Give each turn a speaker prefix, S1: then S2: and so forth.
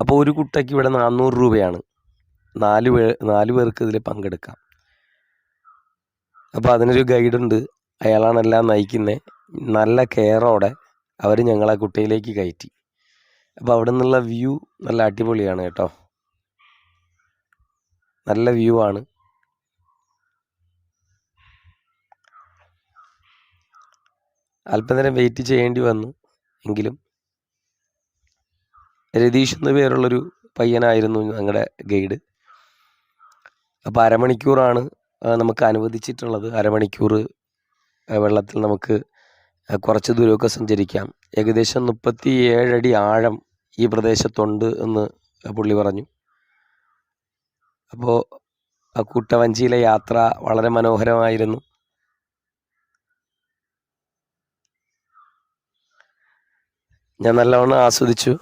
S1: അപ്പോൾ ഒരു കുട്ടയ്ക്ക് ഇവിടെ 400 രൂപയാണ്. 4 പേർക്ക് ഇതിൽ പങ്കെടുക്കാം. അപ്പോൾ അതിനൊരു ഗൈഡുണ്ട്, അയാളാണ് എല്ലാം നയിക്കുന്നത്. നല്ല കെയറോടെ അവർ ഞങ്ങളെ കുട്ടയിലേക്ക് കയറ്റി. അപ്പോൾ അവിടെ നിന്നുള്ള വ്യൂ നല്ല അടിപൊളിയാണ് കേട്ടോ. നല്ല വ്യൂ ആണ്. അല്പനേരം വെയിറ്റ് ചെയ്യേണ്ടി വന്നു. എങ്കിലും രതീഷ് എന്ന പേരുള്ളൊരു പയ്യനായിരുന്നു ഞങ്ങളുടെ ഗൈഡ്. അപ്പോൾ അരമണിക്കൂറാണ് നമുക്ക് അനുവദിച്ചിട്ടുള്ളത്. അരമണിക്കൂർ വെള്ളത്തിൽ നമുക്ക് കുറച്ച് ദൂരമൊക്കെ സഞ്ചരിക്കാം. ഏകദേശം 37 അടി ആഴം ഈ പ്രദേശത്തുണ്ട് എന്ന് പുള്ളി പറഞ്ഞു. അപ്പോൾ ആ കുട്ടവഞ്ചിയിലെ യാത്ര വളരെ മനോഹരമായിരുന്നു. ഞാൻ നല്ലവണ്ണം ആസ്വദിച്ചു.